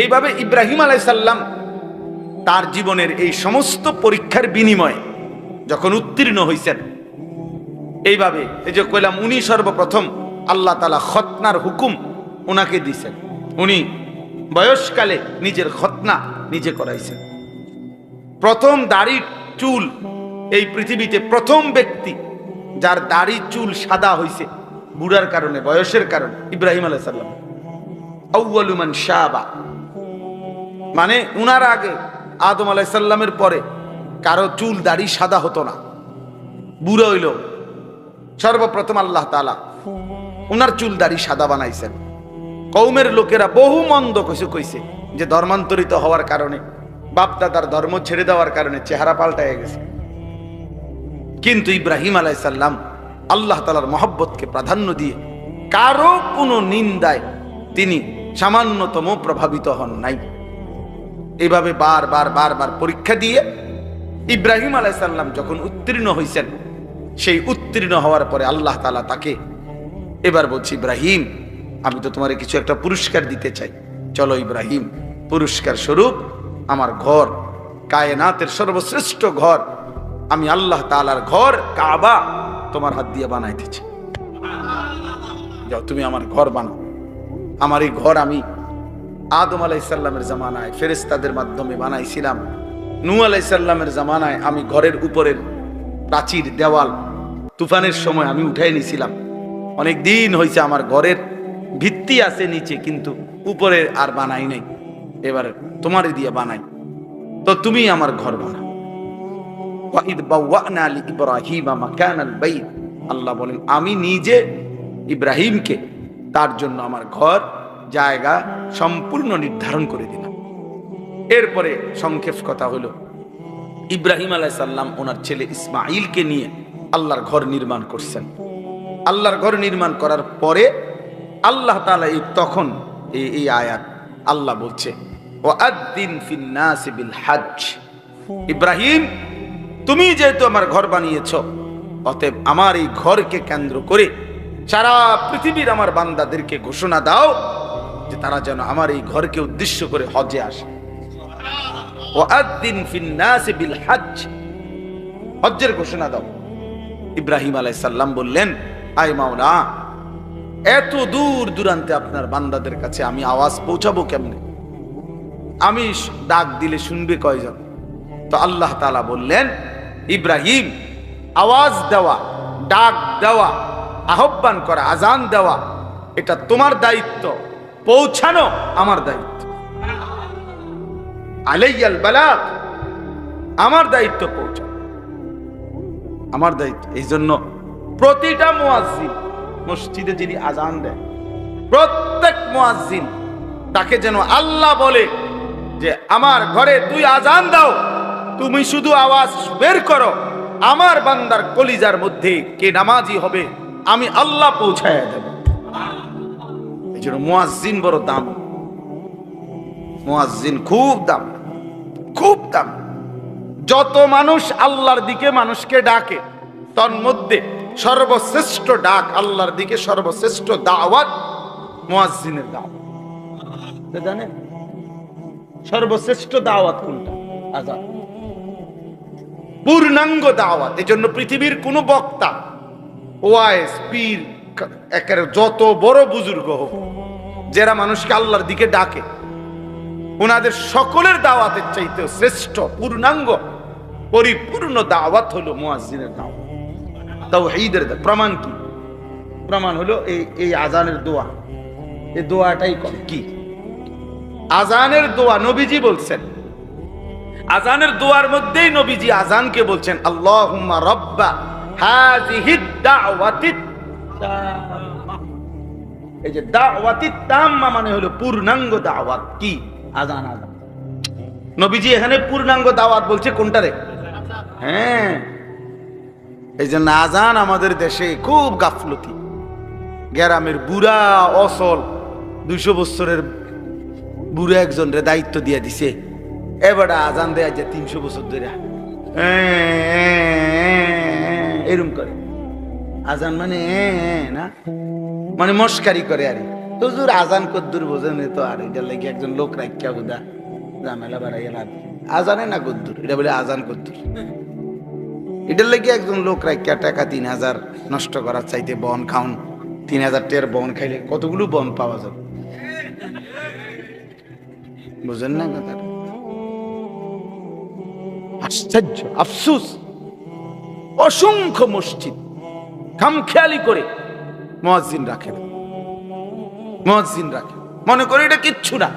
এইভাবে ইব্রাহিম আলাইহিস সালাম তার জীবনের এই সমস্ত পরীক্ষার বিনিময়ে যখন উত্তীর্ণ হয়েছেন, এইভাবে এই যে কইলাম উনি সর্বপ্রথম আল্লাহ তাআলা খতনার হুকুম ওনাকে দিয়েছেন। উনি বয়সকালে নিজের খতনা নিজে করাইছেন। প্রথম দাড়ি চুল এই পৃথিবীতে প্রথম ব্যক্তি যার দাড়ি চুল সাদা হইছে বুড়ার কারণে, বয়সের কারণে, ইব্রাহিম আলাইহিস সালাম। আউয়ালু মান শাবা, মানে উনার আগে আদম আলাইহিস সালামের পরে কারো চুল দাড়ি সাদা হতো না, বুড়ো হইল। সর্বপ্রথম আল্লাহ তাআলা উনার চুল দাড়ি সাদা বানাইছেন। কওমের লোকেরা বহু মন্দ কিছু কইছে যে ধর্মান্তরিত হওয়ার কারণে, বাপদাদার ধর্ম ছেড়ে দেওয়ার কারণে চেহারা পাল্টায় গেছে। কিন্তু ইব্রাহিম আলাইহিস সালাম আল্লাহ তাআলার মহব্বতকে প্রাধান্য দিয়ে কারো কোনো নিন্দায় তিনি সামান্যতম প্রভাবিত হন নাই। এইভাবে বারবার পরীক্ষা দিয়ে ইব্রাহিম আলাইহিস সালাম যখন উত্তীর্ণ হয়েছেন, সেই উত্তীর্ণ হওয়ার পরে আল্লাহ তাআলা তাকে এবার বলছি, ইব্রাহিম আমি তো তোমারে কিছু একটা পুরস্কার দিতে চাই, চলো ইব্রাহিম পুরস্কার স্বরূপ আমার ঘর, কায়নাতের সর্বশ্রেষ্ঠ ঘর, আমি আল্লাহ তাআলার ঘর কাবা তোমার হাত দিয়ে বানাইতেছি। যাও তুমি আমার ঘর বানাও। আমার এই ঘর আমি আদম আলাইহিস সালামের জামানায় ফেরেশতাদের মাধ্যমে বানাইছিলাম। নূহ আলাইহিস সালামের জামানায় আমি ঘরের উপরের প্রাচীর দেওয়াল তুফানের সময় আমি উঠাই নিয়েছিলাম। অনেক দিন হয়েছে আমার ঘরের ভিত্তি আছে নিচে, কিন্তু উপরে আর বানাই নাই। এবার তোমারে দিয়ে বানাই, তো তুমি আমার ঘর বানাও। ওয়াইদ বাওয়ানা লিইব্রাহিম মাকানাল বাইত, আল্লাহ বলেন আমি নিজে ইব্রাহিমকে তার জন্য আমার ঘর জায়গা সম্পূর্ণ নির্ধারণ করে দিলাম। এরপরে সংক্ষেপ কথা হলো, ইব্রাহিম আলাইহিস সালাম ওনার ছেলে ইসমাঈলকে নিয়ে আল্লাহর ঘর নির্মাণ করছেন। আল্লাহর ঘর নির্মাণ করার পরে আল্লাহ তাআলা তখন এই আয়াত আল্লাহ বলছে, ওয়াআদ্দিন ফিন নাসি বিল হজ, ইব্রাহিম তুমি যেহেতু আমার ঘর বানিয়েছো, অতএব আমার এই ঘরকে কেন্দ্র করে সারা পৃথিবীর আমার বান্দাদেরকে ঘোষণা দাও যে তারা যেন আমার এই ঘরকে উদ্দেশ্য করে হজে আসে। ওয়াআদ্দিন ফিন নাসি বিল হজ, হজ্জের ঘোষণা দাও। ইব্রাহিম আলাইহিস সালাম বললেন, আয় মাওলা, এত দূর দূরান্তে আপনার বান্দাদের কাছে আমি আওয়াজ পৌঁছাবো কেমনে? আমি ডাক দিলে শুনবে কয়জন? তো আল্লাহ তাআলা বললেন, ইব্রাহিম আওয়াজ দেওয়া, ডাক দেওয়া, আহ্বান করা, আজান দেওয়া এটা তোমার দায়িত্ব, পৌঁছানো আমার দায়িত্ব। আলাইয়াল বালাগ, আমার দায়িত্ব পৌঁছানো, আমার দায়িত্ব। এই জন্য প্রতিটা মুয়াজ্জিন মসজিদে যিনি আজান দেন, প্রত্যেক মুয়াজ্জিন তাকে যেন আল্লাহ বলে যে আমার ঘরে তুই আজান দাও, তুমি শুধু আওয়াজ বের করো, আমার বান্দার কলিজার মধ্যে কে নামাজি হবে আমি আল্লাহ পৌঁছায় দেব। এই জন্য মুয়াজ্জিন বড় দাম, মুয়াজ্জিন খুব দাম, খুব দাম। যত মানুষ আল্লাহর দিকে মানুষকে ডাকে, তন্মধ্যে সর্বশ্রেষ্ঠ ডাক আল্লাহর দিকে, সর্বশ্রেষ্ঠ দাওয়াত মুয়াজ্জিনের দাওয়াত। জানেন সর্বশ্রেষ্ঠ দাওয়াত কোনটা? আজান, পূর্ণাঙ্গ দাওয়াত। এই জন্য পৃথিবীর কোন বক্তা, ওয়াইজ, পীর, একেবারে যত বড় বুজুর্গ হোক, যারা মানুষকে আল্লাহর দিকে ডাকে, ওনাদের সকলের দাওয়াতের চাইতে শ্রেষ্ঠ পূর্ণাঙ্গ পরিপূর্ণ দাওয়াত হলো মুয়াজ্জিনের দাওয়াত, তাওহীদের দাওয়াত। প্রমাণ কি? প্রমাণ হলো এই আজানের দোয়া। এই দোয়াটাই কি? আজানের দোয়া নবীজি বলছেন, আজানের দোয়ার মধ্যেই নবীজি আজানকে বলছেন, আল্লাহুম্মা রাব্বা হাযিহিদ দাওয়াতিত তাম্মা। এই যে দাওয়াতিত তাম্মা মানে হলো পূর্ণাঙ্গ দাওয়াত। কি? আজান। আজান নবীজি এখানে পূর্ণাঙ্গ দাওয়াত বলছে কোনটারে? হ্যাঁ, এই জন্য আজান আমাদের দেশে খুব গাফলতি। গ্রামের বুড়া অসল 200 বছরের বুড়া একজন রে দায়িত্ব দিয়ে দিছে, এবার আজান দেয়া যে 300 বছর ধরে এরম করে। আজান মানে না, মানে মস্কারি করে। আরে হুজুর আজান কদ্দুর বোঝেন তো, আর এটা লেগে একজন লোক রাখিয়া বুদা ঝামেলা বাড়াইয়া লাভ, আজানে না কদ্দুর, এটা বলে আজান কদ্দুর। এটার লেগে একজন লোক রাখিয়া টাকা 3000 নষ্ট করার চাইতে বন খাউন, 3000 টাকার বন খাইলে কতগুলো বন পাওয়া যাবে, বুঝেন না কথা? আশ্চর্য, আফসুস, অসংখ্য মসজিদ খামখেয়ালি করে মুয়াজ্জিন রাখে না, মুয়াজ্জিন রাখে, মনে করে এটা কিচ্ছু না,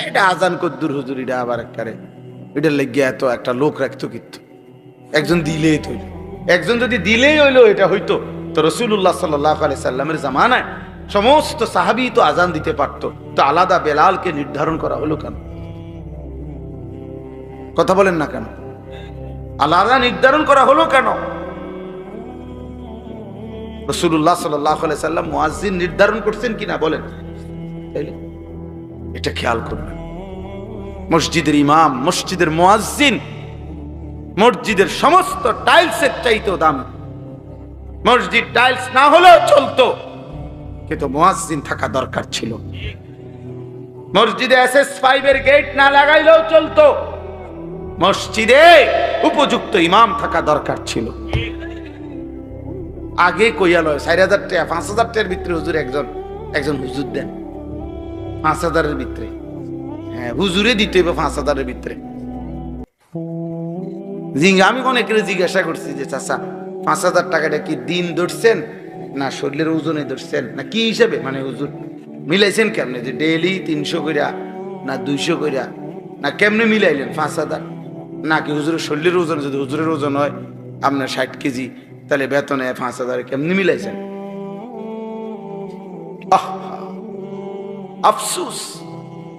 এটা আজান কদ্দুর হুজুর, এটা আবার একবারে এটার লেগে এত একটা লোক রাখতো, কিন্তু একজন দিলেই তো, একজন যদি দিলেই হইলো এটা হইতো, তো রাসূলুল্লাহ সাল্লাল্লাহু আলাইহি সাল্লামের জামানায় সমস্ত সাহাবী তো আজান দিতে পারতো, তো আলাদা বেলালকে নির্ধারণ করা হলো কেন? কথা বলেন না কেন? আলাদা নির্ধারণ করা হলো কেন? রাসূলুল্লাহ সাল্লাল্লাহু আলাইহি সাল্লাম মুয়াজ্জিন নির্ধারণ করছেন কিনা বলেন, তাইলে এটা খেয়াল করবেন। মসজিদের ইমাম, মসজিদের মুয়াজ্জিন মসজিদের সমস্ত টাইলসের চাইতেও দামি। মসজিদ টাইলস না হলেও চলতো, কিন্তু মুয়াজ্জিন থাকা দরকার ছিল। মসজিদে SS5 এর গেট না লাগাইলেও চলতো, মসজিদে উপযুক্ত ইমাম থাকা দরকার ছিল। আগে কইয়া লয় 4000 টাকা 5000 টাকার ভিতরে হুজুর একজন হুজুর দেন, 5000 ভিতরে, হ্যাঁ হুজুরে দিতে হবে 5000 ভিতরে। আমি অনেকের জিজ্ঞাসা করছি যে চাচা 5000 টাকাটা কি দিন ধরছেন না শরীরের ওজনে ধরছেন না কি হিসাবে, মানে হুজুর মিলাইছেন কেমনে, যে ডেইলি 300 কইরা না 200 কইরা না কেমনে মিলাইলেন 5000, নাকি হুজুরের শরীরের ওজন, যদি হুজুরের ওজন হয় আপনার 60 কেজি তাহলে বেতনে 5000 কেমনে মিলাইছেন? আফসুস,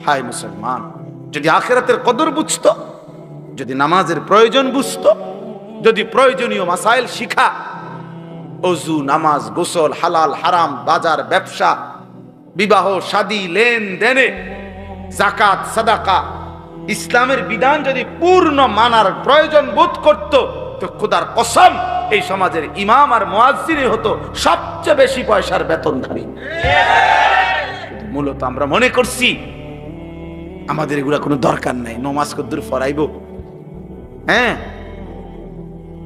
হায় মুসলমান, যদি আখিরাতের কদর বুঝতো, যদি নামাজের প্রয়োজন বুঝতো, যদি প্রয়োজনীয় মাসাইল শিখা, ওযু, নামাজ, গোসল, হালাল হারাম, বাজার ব্যবসা, বিবাহ শাদী, লেনদেনে, যাকাত সাদাকা, ইসলামের বিধান যদি পূর্ণ মানার প্রয়োজন বোধ করত, তো খোদার কসম এই সমাজের ইমাম আর মুয়াজ্জিনই হতো সবচেয়ে বেশি পয়সার বেতনধারী। মূলত আমরা মনে করছি আমাদের এগুলা কোনো দরকার নাই, নমাজ কদ্দুর ফরাইব, হ্যাঁ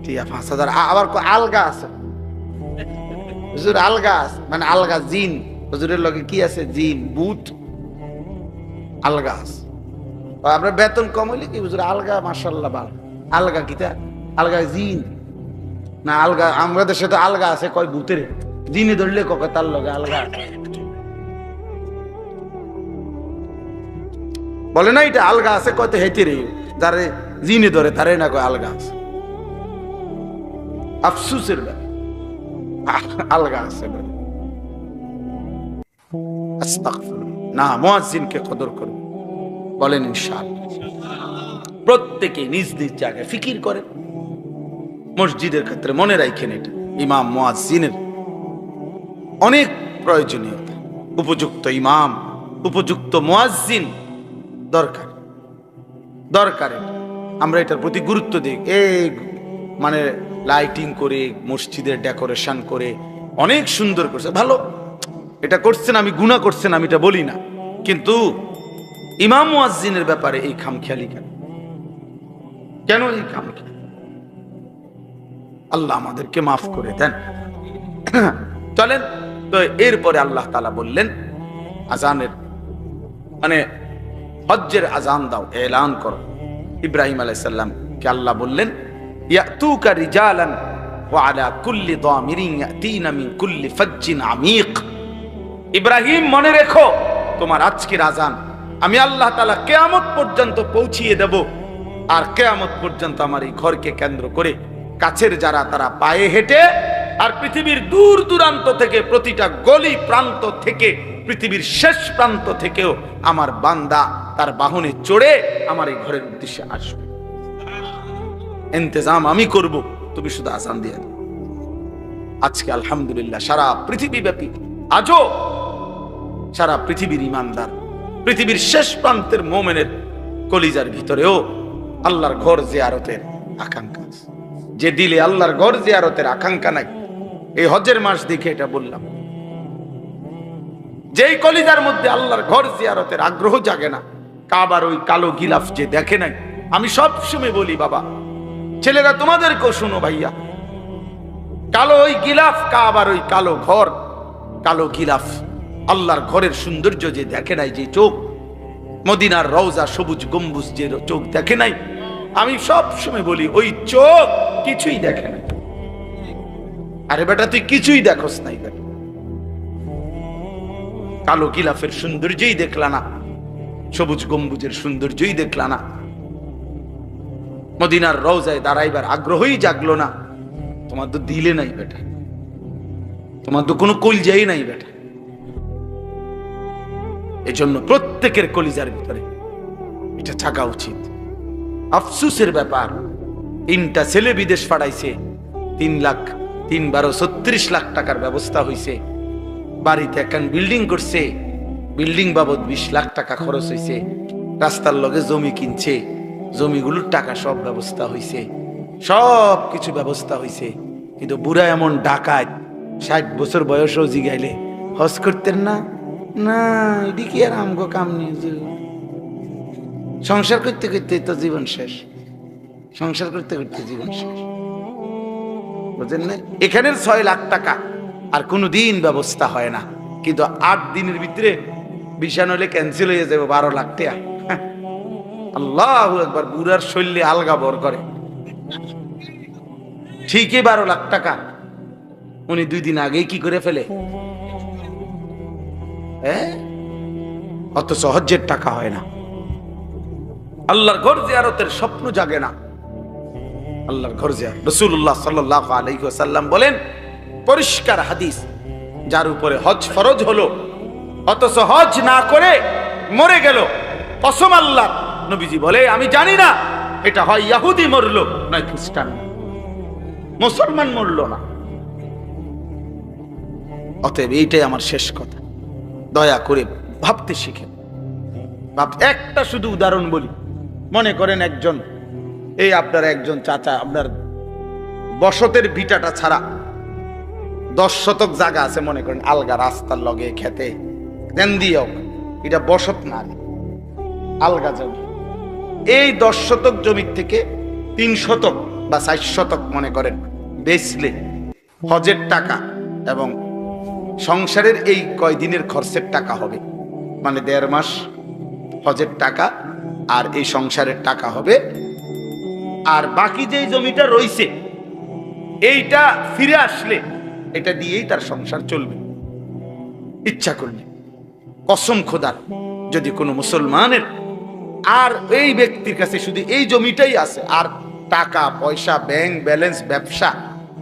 ঠিক আছে 5000। আবার আলগা আছে হুজুর, আলগা আছে মানে আলগা জিন, হুজুরের লগে কি আছে, জিন ভূত আলগা আছে। আমরা বেতন কম হইলে কি হুজুর আলগা, মাশাআল্লাহ ভালো, আলগা কিতা, আলগা জিন না, আলগা আমাদের সাথে আলগা আছে কয় ভূতের, জিনে ধরলে কয় তার লগে আলগা বলে না, এটা আলগা আছে কয়তো হেঁটে রে, যারে জিনে ধরে তারে না কয় আলগা আছে। আফসুসের আলগা আছে না, মুয়াজ্জিনকে কদর করুন, বলেন ইনশাআল্লাহ। প্রত্যেকে নিজ নিজ জায়গায় ফিকির করেন, মসজিদের ক্ষেত্রে মনে রাখেন এটা ইমাম মুয়াজ্জিনের অনেক প্রয়োজনীয়তা, উপযুক্ত ইমাম, উপযুক্ত মুয়াজ্জিন দরকার দরকার। আমরা এটার প্রতি গুরুত্ব দিই, এই মানে লাইটিং করে মসজিদের ডেকোরেশন করে অনেক সুন্দর করছে, ভালো, এটা করছেন, আমি গুনাহ করছেন আমি এটা বলি না, কিন্তু ইমাম মুয়াজ্জিনের ব্যাপারে এই খামখেয়ালি কেন, কেন এই খামখেয়ালি? আল্লাহ আমাদেরকে মাফ করে দেন। চলেন তো, এরপরে আল্লাহ তাআলা বললেন আজানের মানে হজ্জের আজান দাও, এলান করো। ইব্রাহিম আলাইহিস সালাম কে আল্লাহ বললেন ইয়াতুকা রিজালান ওয়া আলা কুল্লি দামিরিন ইয়াতিনা মিন কুল্লি ফাজ্জিন আমিক। ইব্রাহিম মনে রেখো, তোমার আজকের আজান আমি আল্লাহ তাআলা কিয়ামত পর্যন্ত পৌঁছিয়ে দেব, আর কিয়ামত পর্যন্ত আমার এই ঘরকে কেন্দ্র করে কাছের যারা তারা পায়ে হেঁটে, আর পৃথিবীর দূর দূরান্ত থেকে, প্রতিটা গলি প্রান্ত থেকে, পৃথিবীর শেষ প্রান্ত থেকেও আমার বান্দা তার বাহনে চড়ে আমার এই ঘরের উদ্দেশ্যে আসবে। ইন্তজাম আমি করব, তুমি শুধু আজান দিয়ে দাও। আজকে আলহামদুলিল্লাহ সারা পৃথিবী ব্যাপী, আজও সারা পৃথিবীর ইমানদার, পৃথিবীর শেষ প্রান্তের মোমেনের কলিজার ভিতরেও আল্লাহর ঘর জিয়ারতের আকাঙ্ক্ষা। যে দিলে আল্লাহর ঘর জিয়ারতের আকাঙ্ক্ষা নাই, এই হজ্জের মাস দেখে এটা বললাম, যেই কলিজার মধ্যে আল্লাহর ঘর জিয়ারতের আগ্রহ জাগে না, কাবার ওই কালো গিলাফ যে দেখে নাই। আমি সব সময় বলি বাবা, ছেলেরা তোমাদেরকেও শুনো ভাইয়া, কালো ওই গিলাফ, কাবার ওই কালো ঘর, কালো গিলাফ, আল্লাহর ঘরের সৌন্দর্য যে দেখে নাই, যে চোখ, মদিনার রওজা সবুজ গম্বুজ যে চোখ দেখে নাই, আমি সব সময় বলি ওই চোখ কিছুই দেখে নাই। আরে বেটা তুই কিছুই দেখোস নাই বেটা, কালো গিলাফের সৌন্দর্যই দেখলা না, সবুজ গম্বুজের সৌন্দর্যই দেখলা না, মদিনার রওজায় দাঁড়াইবার আগ্রহই জাগলো না। তোমার তো দিলে নাই বেটা, তোমার তো কোনো কলজাই নাই বেটা। এজন্য প্রত্যেকের কলিজার ভিতরে এটা থাকা উচিত। আফসুসের ব্যাপার, 3টা ছেলে বিদেশ পাঠাইছে, 3,3,12,36 লাখ টাকার ব্যবস্থা হয়েছে, বাড়িতে এখন বিল্ডিং করছে, বিল্ডিং বাবদ 20 লাখ টাকা খরচ হয়েছে, রাস্তার লগে জমি কিনছে, জমিগুলোর টাকা সব ব্যবস্থা হয়েছে, সব কিছু ব্যবস্থা হয়েছে। কিন্তু বুড়া এমন ডাকাত, 60 বছর বয়সও জিগাইলে হজ করতেন না, না এদিকে আর আমগো কাম নেই, সংসার করতে করতে তো জীবন শেষ, সংসার করতে করতে জীবন শেষ, বুঝলেন না? এখানের 6 লাখ টাকা আর কোনোদিন ব্যবস্থা হয় না, কিন্তু 8 দিনের ভিতরে ভিসা নইলে ক্যান্সেল হয়ে যাবে 12 লাখ টাকা। আল্লাহু আকবার, বুড়ার শৈলী আলগা বর করে, ঠিকই 12 লাখ টাকা উনি 2 দিন আগেই কি করে ফেলে, অত সহজের টাকা হয় না। আল্লাহর ঘর জিয়ারতের স্বপ্ন জাগে না, আল্লাহর ঘর জিয়ারত। রাসূলুল্লাহ সাল্লাল্লাহু আলাইহি ওয়াসাল্লাম বলেন, পরিষ্কার হাদিস, যার উপরে হজ ফরজ হলো অথচ হজ না করে মরে গেল, কসম আল্লাহ, নবীজি বলে আমি জানি না এটা হয় ইহুদি মরলো নয় খ্রিস্টান, মুসলমান মরলো না। অতএব এইটাই আমার শেষ কথা, দয়া করে ভাবতে শিখেন। একটা শুধু উদাহরণ বলি, মনে করেন একজন, এই আপনার একজন চাচা, আপনার বসতের ভিটাটা ছাড়া 10 শতক জায়গা আছে, মনে করেন আলগা রাস্তার লগে খেতে দেন দিও, এটা বসত না, আলগা জমি। এই 10 শতক জমির থেকে 3 শতক বা 4 শতক মনে করেন বেচলে হজের টাকা এবং সংসারের এই কয়দিনের খরচের টাকা হবে, মানে 1.5 মাস হজের টাকা আর এই সংসারের টাকা হবে। আর বাকি যে জমিটা রইছে এইটা ফিরে আসলে এটা দিয়েই তার সংসার চলবে ইচ্ছা করলে। কসম খোদার, যদি কোনো মুসলমানের আর এই ব্যক্তির কাছে শুধু এই জমিটাই আছে, আর টাকা পয়সা, ব্যাংক ব্যালেন্স, ব্যবসা,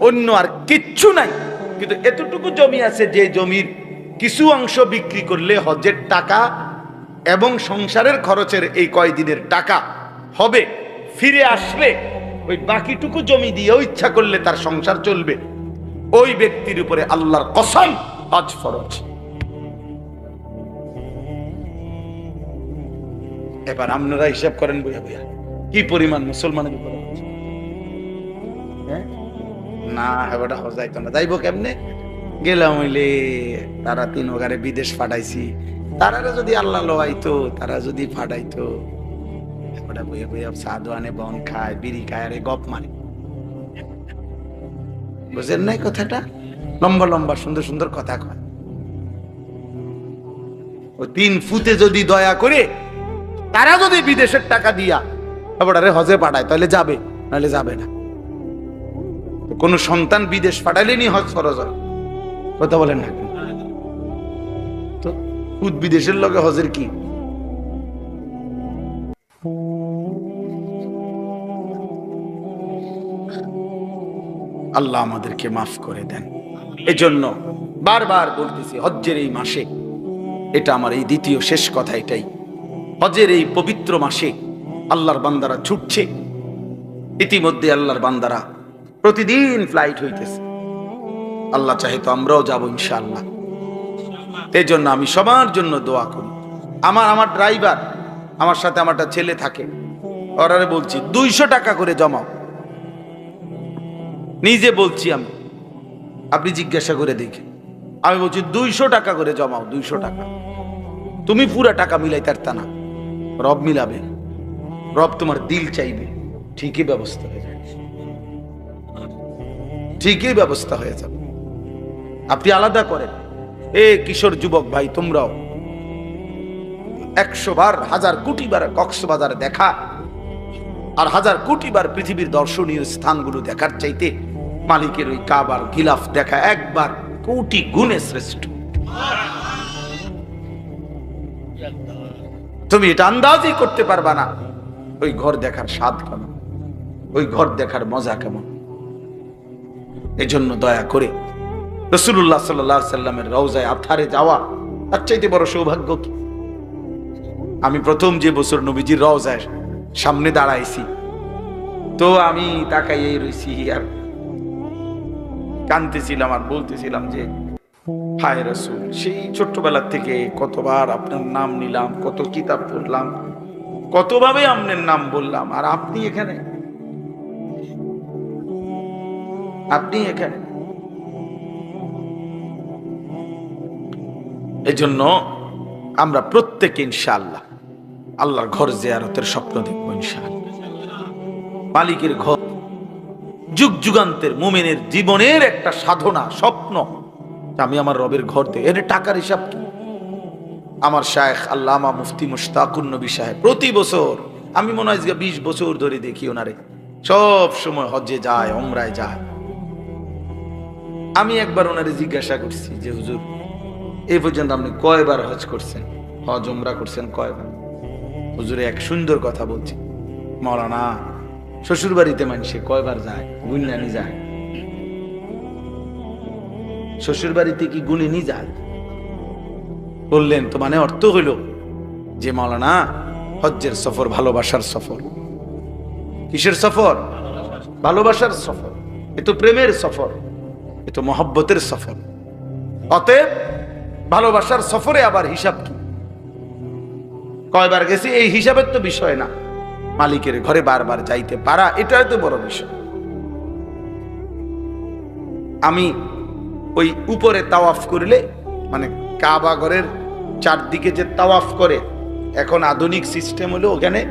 অন্য আর কিচ্ছু নাই, কিন্তু এতটুকু জমি আছে যে জমির কিছু অংশ বিক্রি করলে হজের টাকা এবং সংসারের খরচের এই কয়দিনের টাকা হবে, ফিরে আসলে ওই বাকিটুকু জমি দিয়েও ইচ্ছা করলে তার সংসার চলবে, ওই ব্যক্তির উপরে আল্লাহর কসম হজ ফরজ। এবার আপনারা হিসাব করেন বইয়া বইয়া কি পরিমাণ মুসলমানের উপরে না হেবাটা হজাইতো না, যাইব কেমনে? গেলাম হইলে তারা 3 ওগারে বিদেশ পাঠাইছি, তারা যদি আল্লাহ লোয়াইতো, তারা যদি ফাটাইতো, হেবাটা বইয়া বইয়া সাধু আনে, বন খায়, বিড়ি খায়, আরে গপ মারে। বুঝেন নাই কথাটা? লম্বা লম্বা সুন্দর সুন্দর কথা কয়। ও 3 ফুটে যদি দয়া করে তারা যদি বিদেশের টাকা দিয়া হেবাটারে হজে পাঠায় তাহলে যাবে, নাহলে যাবে না। কোন সন্তান বিদেশ পাঠাইলে নি হজ ফরজ হয়? কথা বলেন না তো, খুদ বিদেশের লগে হজের কি? আল্লাহ আমাদেরকে মাফ করে দেন। এজন্য বারবার বলতেছি, হজ্জের এই মাসে, এটা আমার এই দ্বিতীয় শেষ কথা, এটাই, হজের এই পবিত্র মাসে আল্লাহর বান্দারা ছুটছে। ইতিমধ্যে আল্লাহর বান্দারা প্রতিদিন ফ্লাইট হইতেছে, আল্লাহ চাহে তো আমরাও যাবো ইনশাআল্লাহ। এই জন্য আমি সবার জন্য দোয়া করি। আমার ড্রাইভার, আমার সাথে আমার একটা ছেলে থাকে, ওরারে বলছি 200 টাকা করে জমাও, নিজে বলছি আমি, আপনি জিজ্ঞাসা করে দেখেন আমি বলছি 200 টাকা করে জমাও, 200 টাকা। তুমি পুরা টাকা মিলাই তারতা না, রব মিলাবে, রব তোমার দিল চাইবে, ঠিকই ব্যবস্থা হয়ে যাবে, ঠিকই ব্যবস্থা হয়ে যাবে। আপনি আলাদা করেন। এ কিশোর যুবক ভাই, তোমরাও 100 বার 1000 কোটি বার কক্সবাজার দেখা আর 1000 কোটি বার পৃথিবীর দর্শনীয় স্থানগুলো দেখার চাইতে মালিকের ওই কাবার গিলাফ দেখা একবার কোটি গুণে শ্রেষ্ঠ। তুমি এটা আন্দাজই করতে পারবা না ওই ঘর দেখার স্বাদ কেমন, ওই ঘর দেখার মজা কেমন। এজন্য দয়া করে রাসূলুল্লাহ সাল্লাল্লাহু আলাইহি সাল্লামের রওজায়ে আতহারে যাওয়া তার চাইতে বড় সৌভাগ্য কি? আমি প্রথম যে বছর নবীজির রওজায় সামনে দাঁড়াইছি, তো আমি তাকাইয়ে রইছি আর কাঁদতেছিলাম আর বলতেছিলাম যে হায় রাসূল, সেই ছোট্টবেলা থেকে কতবার আপনার নাম নিলাম, কত কিতাব পড়লাম, কতভাবে আপনার নাম বললাম, আর আপনি এখানে, আপনি এখানে। এজন্য আমরা প্রত্যেকে ইনশাআল্লাহ আল্লাহর ঘর জিয়ারতের স্বপ্ন দেখব ইনশাআল্লাহ। মালিকের ঘর যুগ যুগান্তের মুমিনের জীবনের একটা সাধনা, স্বপ্ন। আমি আমার রবের ঘর দেখি। এর টাকার হিসাব কি? আমার শায়েখ আল্লামা মুফতি মুশতাকুন নবী সাহেব প্রতি বছর, আমি মনে হয় 20 বছর ধরে দেখি ওনারে সব সময় হজ্জে যায়, উমরায় যায়। আমি একবার ওনারে জিজ্ঞাসা করছি যে হুজুর, এই পর্যন্ত আপনি কয়বার হজ করছেন, হজ উমরা করছেন কয়বার? হুজুরে এক সুন্দর কথা বলছে, মাওলানা শ্বশুর বাড়িতে মানুষে কয়বার যায় গুণানি যায়, শ্বশুর বাড়িতে কি গুণিনি যায়? বললেন তো মানে অর্থ হইল যে মাওলানা হজ্জের সফর ভালোবাসার সফর। কিসের সফর? ভালোবাসার সফর। এ তো প্রেমের সফর, এ তো মহব্বতের সফর। অতএব ভালোবাসার সফরে আবার হিসাব কি, কয়বার গেছি এই হিসাবের তো বিষয় না, মালিকের ঘরে বারবার যাইতে পারা এটাই তো বড় বিষয়। আমি ওই উপরে তাওয়াফ করলে, মানে কাবা ঘরের চারদিকে যে তাওয়াফ করে, এখন আধুনিক সিস্টেম হলো ওখানে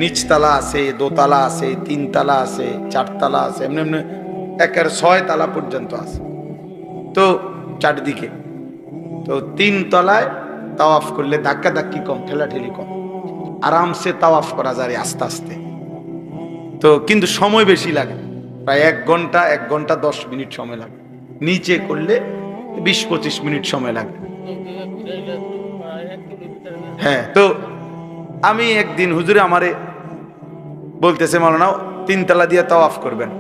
নিচতলা আছে, দোতলা আছে, 3 তালা আছে, 4 তালা আছে, এমনি এমনি একের 6 তালা পর্যন্ত আছে। তো চারদিকে তো 3 তলায় তাওয়াফ করলে ধাক্কা ধাক্কি কম, ঠেলাঠেলি কম, আরামসে তাওয়াফ করা যায় আস্তে আস্তে। তো কিন্তু সময় বেশি লাগে, প্রায় 1 ঘন্টা 1 ঘন্টা 10 মিনিট সময় লাগে। নিচে করলে 20-25 মিনিট সময় লাগে। হ্যাঁ, তো আমি একদিন হুজুরে আমারে বলতেছে মাওলানা 3 তালা দিয়ে তাওয়াফ করবেন।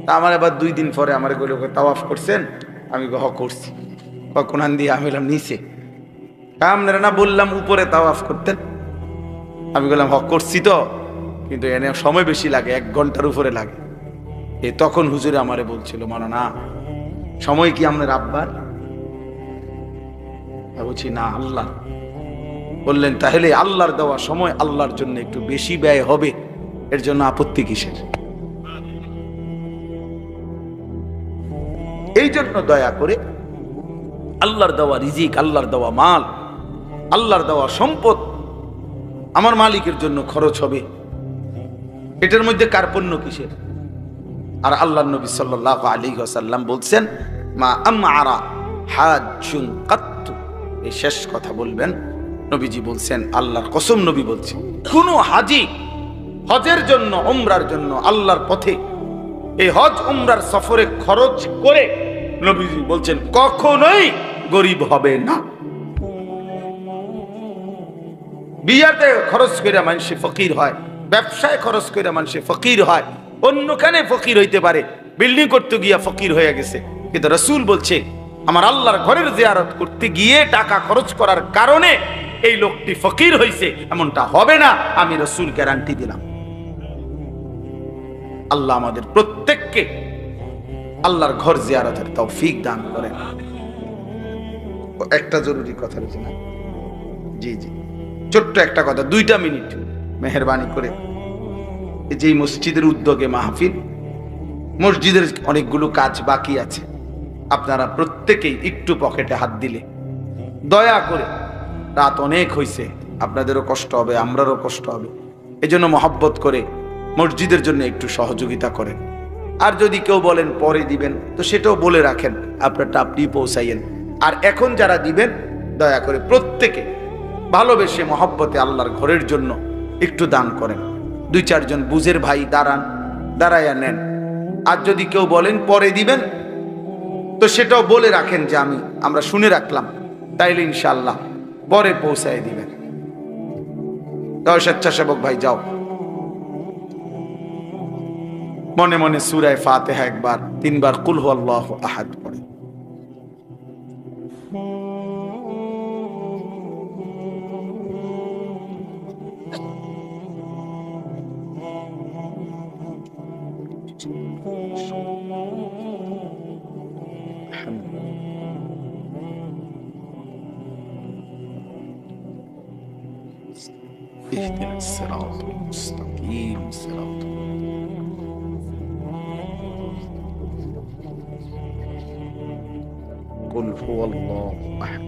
তা আমার আবার 2 দিন পরে আমারে কইলো তাওয়াফ করছেন? আমি হ করছি। কোনান দিয়ে? আমি বললাম নিচে। আপনারা না বললাম উপরে তাওয়াফ করতেন? আমি বললাম হ করছি তো, কিন্তু এনে সময় বেশি লাগে, 1 ঘন্টার উপরে লাগে। তখন হুজুরে আমারে বলছিল মাওলানা সময় কি আপনার আব্বার? বলছি না, আল্লাহ। বললেন তাহলে আল্লাহর দেওয়া সময় আল্লাহর জন্য একটু বেশি ব্যয় হবে, এর জন্য আপত্তি কিসের? এই জন্য দয়া করে আল্লাহর দেওয়া রিজিক, আল্লাহর দেওয়া মাল, আল্লাহর দেওয়া সম্পদ আমার মালিকের জন্য খরচ হবে, এটার মধ্যে কার্পণ্য কিসের? আর আল্লাহর নবী সাল্লাল্লাহু আলাইহি ওয়াসাল্লাম বলছেন মা আমআরা হাজ্জুন কাত্তু, এই শেষ কথা বলবেন নবীজি বলছেন, আল্লাহর কসম নবী বলছেন, কোন হাজী হজের জন্য উমরার জন্য আল্লাহর পথে এই হজ উমরার সফরে খরচ করে নবীজি বলছেন কখনোই গরিব হবে না। বিয়াতে খরচ করে মানুষ ফকির হয়, ব্যবসায় খরচ করে মানুষ ফকির হয়, অন্যখানে ফকির হইতে পারে, বিল্ডিং করতে গিয়া ফকির হয়ে গেছে, কিন্তু রাসূল বলছে আমার আল্লাহর ঘরের জিয়ারত করতে গিয়ে টাকা খরচ করার কারণে এই লোকটি ফকির হইছে, এমনটা হবে না, আমি রাসূল গ্যারান্টি দিলাম। আল্লাহ আমাদের প্রত্যেককে আল্লাহর ঘর জিয়ারতের তৌফিক দান করেন। একটা জরুরি কথা রয়েছে না, জি জি, ছোট্ট একটা কথা, 2টা মিনিট মেহেরবানি করে। যে মসজিদের উদ্যোগে মাহফিল, মসজিদের অনেকগুলো কাজ বাকি আছে, আপনারা প্রত্যেকেই একটু পকেটে হাত দিলে দয়া করে, রাত অনেক হয়েছে, আপনাদেরও কষ্ট হবে, আমরারও কষ্ট হবে, এজন্য মহব্বত করে মসজিদের জন্য একটু সহযোগিতা করেন। আর যদি কেউ বলেন পরে দিবেন, তো সেটাও বলে রাখেন, আপনারটা আপনি পৌঁছাইয়েন। আর এখন যারা দিবেন, দয়া করে প্রত্যেকে ভালোবেসে মহব্বতে আল্লাহর ঘরের জন্য একটু দান করেন। 2-4 জন বুঝের ভাই দাঁড়াইয়া নেন। আর যদি কেউ বলেন পরে দিবেন, তো সেটাও বলে রাখেন যে আমরা শুনে রাখলাম, তাইলে ইনশাআল্লাহ পরে পৌঁছায় দিবেন। তাও স্বেচ্ছাসেবক ভাই যাও, মনে মনে সূরা ফাতিহা একবার, 3 বার কুল হুয়াল্লাহু আহাদ পড়ে। اهدنا الصراط المستقيم صراط قل هو الله احد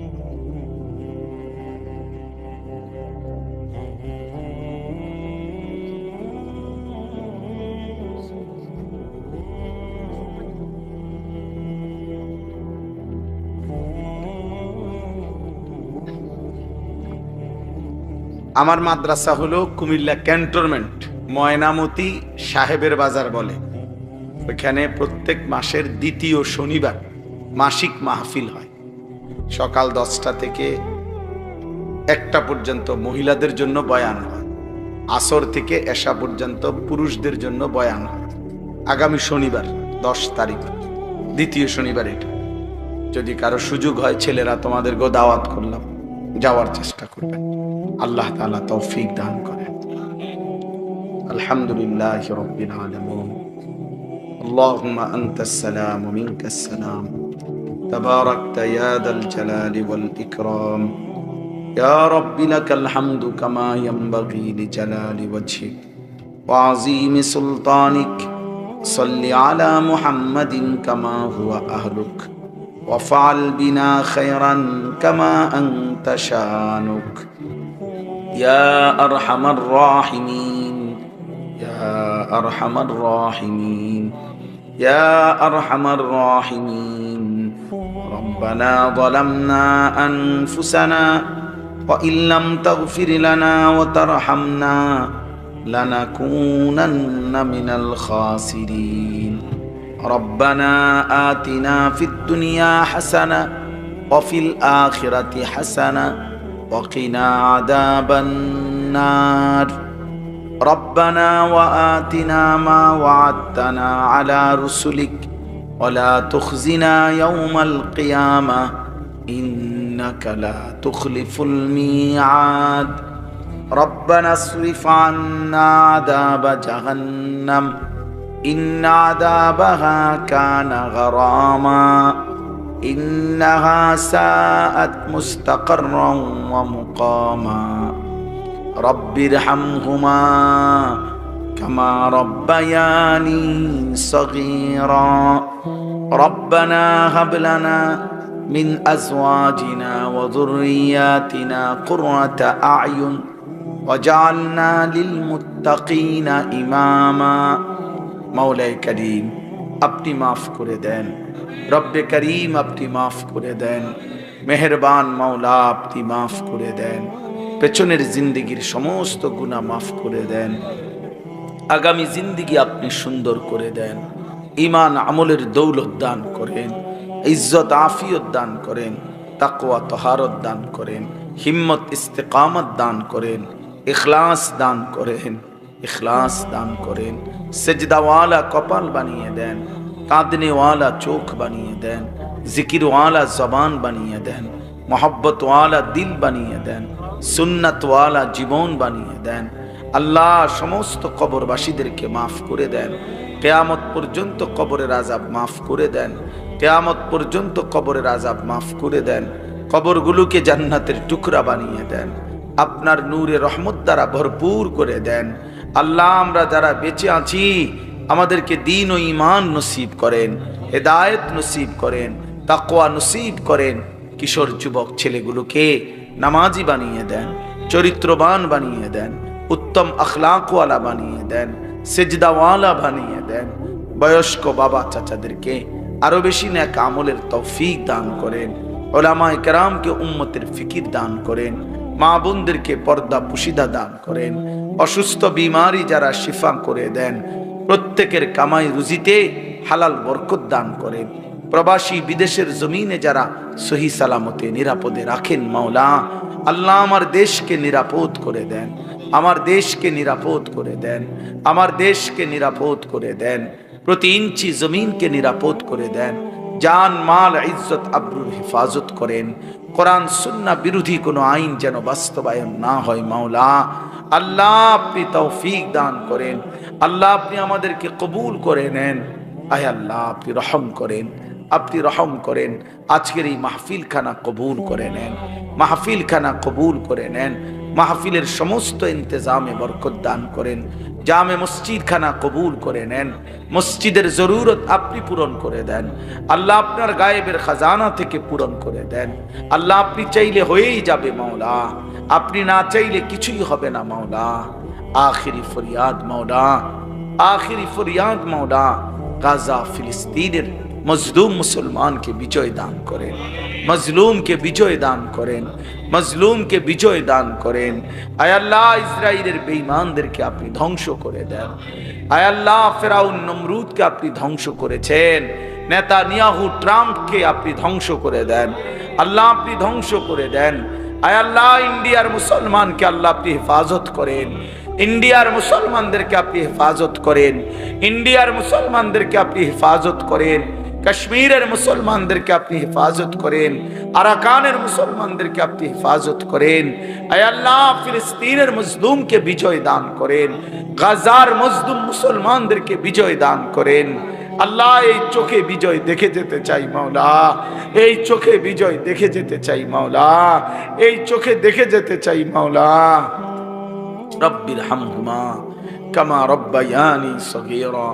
আমার মাদ্রাসা হলো কুমিল্লা ক্যান্টনমেন্ট, ময়নামতি সাহেবের বাজার বলে। ওইখানে প্রত্যেক মাসের 2য় শনিবার মাসিক মাহফিল হয়। সকাল 10টা থেকে 1টা পর্যন্ত মহিলাদের জন্য বয়ান হয়, আসর থেকে এশা পর্যন্ত পুরুষদের জন্য বয়ান হয়। আগামী শনিবার 10 তারিখ, 2য় শনিবার এটা। যদি কারো সুযোগ হয়, ছেলেরা তোমাদেরকেও দাওয়াত করলাম, যাওয়ার চেষ্টা করবেন। আল্লাহ তাআলা তৌফিক দান করেন। আলহামদুলিল্লাহি রাব্বিল আলামিন। আল্লাহুম্মা আনতাস সালাম ওয়া মিনকাস সালাম। তাবারাকতা ইয়া দাল জালালি ওয়াল ইকরাম। ইয়া রাব্বি লাকাল হামদু কামা ইয়ানবাগি লিজালালি ওয়াজহিক ওয়া আযীমি সুলতানিক। সাল্লি আলা মুহাম্মাদিন কামা হুয়া আহলুক ওয়াফআল বিনা খায়রান কামা আনতা শানুক। ইয়া আরহামার রাহিমিন, ইয়া আরহামার রাহিমিন, ইয়া আরহামার রাহিমিন। রব্বানা যালামনা আনফুসানা ওয়া ইল্লাম তাগফির লানা ওয়া তারহামনা লানাকুনান্না মিনাল খাসিরিন। রব্বানা আতিনা ফিদ দুনিয়া হাসানা ওয়া ফিল আখিরাতি হাসানা ওয়া কিনা আযাবান নার। রব্বানা ওয়া আতিনা মা ওয়া'আদতানা আলা রুসুলিক ওয়া লা তুখজিনা ইয়াওমাল কিয়ামাহ ইন্নাকা লা তুখলিফুল মিআদ। রব্বানা আসরিফ আন্না আযাবা জাহান্নাম ইন্না আযাবাহা কানা গরামা ইন্নাহা সাআত মুস্তাকাররান ওয়া মুকামা। রব্বিরহামহুমা কামা রব্বায়ানি সগীরা। রব্বানা হাব লানা মিন আজওয়াজিনা ওয়া যুররিয়াতিনা কুররাতা আ'য়ুন ওয়াজআলনা লিল মুত্তাকিনা ইমামা। মাওলাই করিম, আপনি মাফ করে দেন। রব্বে করিম, আপনি মাফ করে দেন। মেহেরবান মাওলা, আপনি মাফ করে দেন। পেছনের জিন্দেগির সমস্ত গুনাহ মাফ করে দেন। আগামী জিন্দেগি আপনি সুন্দর করে দেন। ঈমান আমলের দৌলত দান করেন, ইজ্জত আফিয়ত দান করেন, তাকওয়া তহারত দান করেন, হিম্মত ইস্তেকামত দান করেন, ইখলাস দান করেন, ইখলাস দান করেন। সেজদাওয়ালা কপাল বানিয়ে দেন, কাঁদনেওয়ালা চোখ বানিয়ে দেন, জিকিরওয়ালা জবান বানিয়ে দেন, মোহব্বতওয়ালা দিল বানিয়ে দেন, সুন্নাতওয়ালা জীবন বানিয়ে দেন। আল্লাহ, সমস্ত কবরবাসীদেরকে মাফ করে দেন। কিয়ামত পর্যন্ত কবরের আযাব মাফ করে দেন। কিয়ামত পর্যন্ত কবরের আযাব মাফ করে দেন। কবরগুলোকে জান্নাতের টুকরা বানিয়ে দেন। আপনার নূরে রহমত দ্বারা ভরপুর করে দেন। আল্লাহ, আমরা যারা বেঁচে আছি, আমাদেরকে দ্বীন ও ঈমান নসিব করেন, হেদায়েত নসিব করেন, তাকওয়া নসিব করেন। কিশোর যুবক ছেলেগুলোকে নামাজি বানিয়ে দেন, চরিত্রবান বানিয়ে দেন, উত্তম আখলাকওয়ালা বানিয়ে দেন, সেজদাওয়ালা বানিয়ে দেন। বয়স্ক বাবা চাচাদেরকে আরো বেশি নেক আমলের তৌফিক দান করেন। উলামায়ে কেরামকে উম্মতের ফিকির দান করেন। মা বোনদেরকে পর্দা পুশিদা দান করেন। অসুস্থ বিমারি যারা শিফা করে দেন। প্রত্যেকের কামাই রুজিতে হালাল বরকত দান করেন। প্রবাসী বিদেশের জমিনে যারা সহি সালামতে নিরাপদে রাখেন মাওলা, আল্লাহ আমার দেশকে নিরাপদ করে দেন, আমার দেশকে নিরাপদ করে দেন, আমার দেশকে নিরাপদ করে দেন। প্রতি ইঞ্চি জমিনকে নিরাপদ করে দেন। জান মাল ইজ্জত আবরুর হেফাজত করেন। কোরআন সুন্নাহ বিরোধী কোনো আইন যেন বাস্তবায়ন না হয় মাওলা। আল্লাহ আপনি তৌফিক দান করেন। আল্লাহ আপনি আমাদেরকে কবুল করে নেন। আয় আল্লাহ আপনি রহম করেন, আপনি রহম করেন। আজকের এই মাহফিল খানা কবুল করে নেন, মাহফিল খানা কবুল করে নেন। মাহফিলের সমস্ত ইন্তজামে বরকত দান করেন। জামে মসজিদ খানা কবুল করে নেন। মসজিদের জরুরত আপনি পূরণ করে দেন। আল্লাহ আপনার গায়েবের খাজানা থেকে পূরণ করে দেন। আল্লাহ আপনি চাইলে হয়েই যাবে মাওলা, আপনি না চাইলে কিছুই হবে না মাওলা। আখিরি ফরিয়াদ মাওলা, আখিরি ফরিয়াদ মাওলা, গাজা ফিলিস্তিনের মজলুম মুসলমানকে বিজয় দান করেন, মজলুমকে বিজয় দান করেন, মজলুমকে বিজয় দান করেন। আয় আল্লাহ ইসরায়েলের বেঈমানদেরকে আপনি ধ্বংস করে দেন। আয় আল্লাহ ফেরাউন নমরুদকে আপনি ধ্বংস করেছেন, নেতানিয়াহু ট্রাম্পকে আপনি ধ্বংস করে দেন। আল্লাহ আপনি ধ্বংস করে দেন। আয় আল্লাহ ইন্ডিয়ার মুসলমানকে আল্লাহ আপনি হেফাজত করেন। ইন্ডিয়ার মুসলমানদেরকে আপনি হেফাজত করেন। ইন্ডিয়ার মুসলমানদেরকে আপনি হেফাজত করেন। কাশ্মীরের মুসলমানদেরকে আপনি হেফাজত করেন। আরাকানের মুসলমানদেরকে আপনি হেফাজত করেন। আয় আল্লাহ ফিলিস্তিনের মজলুমকে বিজয় দান করেন। গাজার মজলুম মুসলমানদেরকে বিজয় দান করেন। আল্লাহ এই চোখে বিজয় দেখে যেতে চাই মাওলা, এই চোখে বিজয় দেখে যেতে চাই মাওলা, এই চোখে দেখে যেতে চাই মাওলা। রব্বির হামহুমা কামা রব্বায়ানি সগীরা।